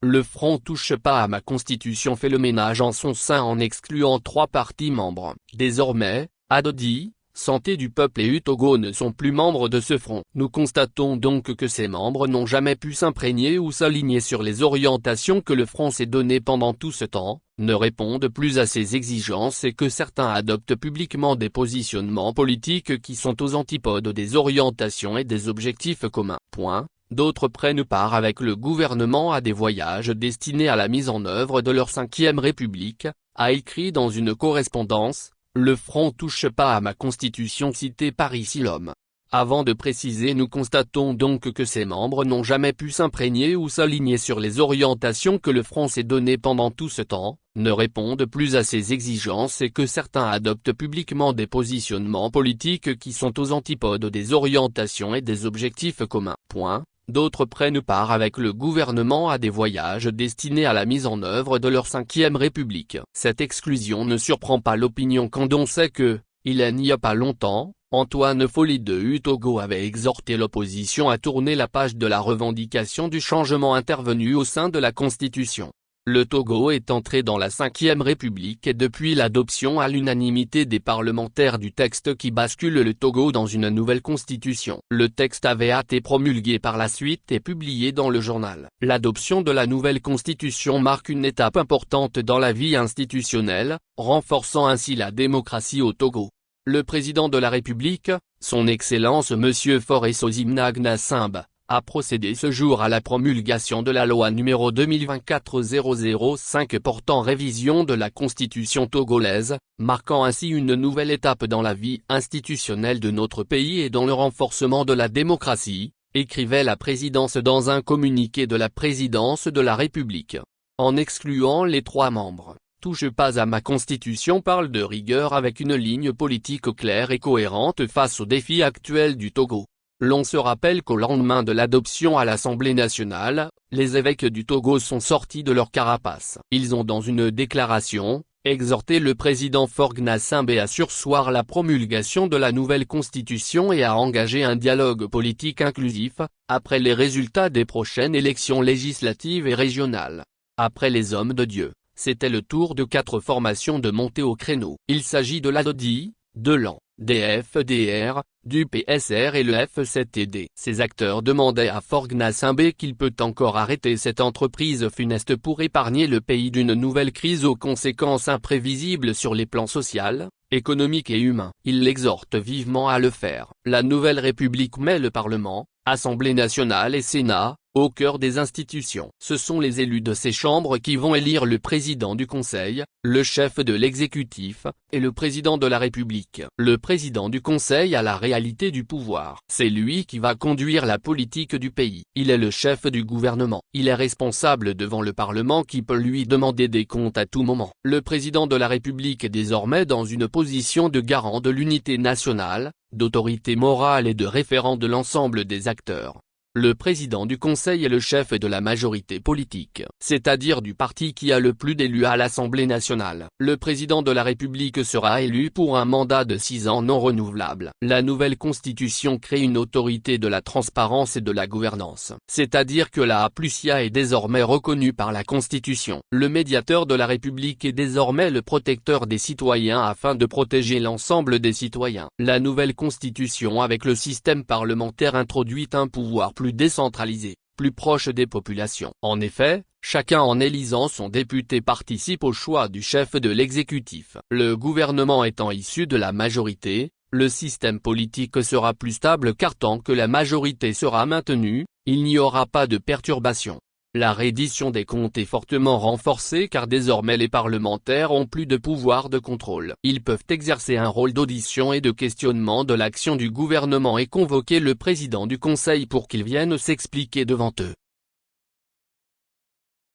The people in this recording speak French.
Le Front touche pas à ma constitution fait le ménage en son sein en excluant 3 partis membres. Désormais, Adodi, Santé du Peuple et UTogo ne sont plus membres de ce front. Nous constatons donc que ces membres n'ont jamais pu s'imprégner ou s'aligner sur les orientations que le front s'est données pendant tout ce temps, ne répondent plus à ses exigences et que certains adoptent publiquement des positionnements politiques qui sont aux antipodes des orientations et des objectifs communs. D'autres prennent part avec le gouvernement à des voyages destinés à la mise en œuvre de leur 5e République, a écrit dans une correspondance. Le Front touche pas à ma constitution citée par ici l'homme. Avant de préciser, nous constatons donc que ces membres n'ont jamais pu s'imprégner ou s'aligner sur les orientations que le Front s'est données pendant tout ce temps, ne répondent plus à ses exigences et que certains adoptent publiquement des positionnements politiques qui sont aux antipodes des orientations et des objectifs communs. D'autres prennent part avec le gouvernement à des voyages destinés à la mise en œuvre de leur 5e République. Cette exclusion ne surprend pas l'opinion quand on sait que, il n'y a pas longtemps, Antoine Folly de UTogo avait exhorté l'opposition à tourner la page de la revendication du changement intervenu au sein de la Constitution. Le Togo est entré dans la 5e République depuis l'adoption à l'unanimité des parlementaires du texte qui bascule le Togo dans une nouvelle constitution. Le texte avait été promulgué par la suite et publié dans le journal. L'adoption de la nouvelle constitution marque une étape importante dans la vie institutionnelle, renforçant ainsi la démocratie au Togo. Le président de la République, son Excellence Monsieur Faure Sozimna Simbe, a procédé ce jour à la promulgation de la loi numéro 2024-005 portant révision de la constitution togolaise, marquant ainsi une nouvelle étape dans la vie institutionnelle de notre pays et dans le renforcement de la démocratie, écrivait la présidence dans un communiqué de la présidence de la République. En excluant les 3 membres, touche pas à ma constitution parle de rigueur avec une ligne politique claire et cohérente face aux défis actuels du Togo. L'on se rappelle qu'au lendemain de l'adoption à l'Assemblée nationale, les évêques du Togo sont sortis de leur carapace. Ils ont dans une déclaration, exhorté le président Faure Gnassingbe à surseoir la promulgation de la nouvelle constitution et à engager un dialogue politique inclusif, après les résultats des prochaines élections législatives et régionales. Après les hommes de Dieu, c'était le tour de 4 formations de monter au créneau. Il s'agit de l'ADODI, de l'AN, des FDR, du PSR et le F7D. Ces acteurs demandaient à Faure Gnassingbe qu'il peut encore arrêter cette entreprise funeste pour épargner le pays d'une nouvelle crise aux conséquences imprévisibles sur les plans social, économique et humain. Il l'exhorte vivement à le faire. La nouvelle République met le Parlement, Assemblée nationale et Sénat, au cœur des institutions. Ce sont les élus de ces chambres qui vont élire le président du Conseil, le chef de l'exécutif, et le président de la République. Le président du Conseil a la réalité du pouvoir. C'est lui qui va conduire la politique du pays. Il est le chef du gouvernement. Il est responsable devant le Parlement qui peut lui demander des comptes à tout moment. Le président de la République est désormais dans une position de garant de l'unité nationale, d'autorité morale et de référent de l'ensemble des acteurs. Le président du Conseil est le chef de la majorité politique, c'est-à-dire du parti qui a le plus d'élus à l'Assemblée nationale. Le président de la République sera élu pour un mandat de 6 ans non renouvelable. La nouvelle constitution crée une autorité de la transparence et de la gouvernance, c'est-à-dire que la A+IA est désormais reconnue par la Constitution. Le médiateur de la République est désormais le protecteur des citoyens afin de protéger l'ensemble des citoyens. La nouvelle constitution avec le système parlementaire introduit un pouvoir plus décentralisé, plus proche des populations. En effet, chacun en élisant son député participe au choix du chef de l'exécutif. Le gouvernement étant issu de la majorité, le système politique sera plus stable car tant que la majorité sera maintenue, il n'y aura pas de perturbation. La reddition des comptes est fortement renforcée car désormais les parlementaires ont plus de pouvoir de contrôle. Ils peuvent exercer un rôle d'audition et de questionnement de l'action du gouvernement et convoquer le président du Conseil pour qu'il vienne s'expliquer devant eux.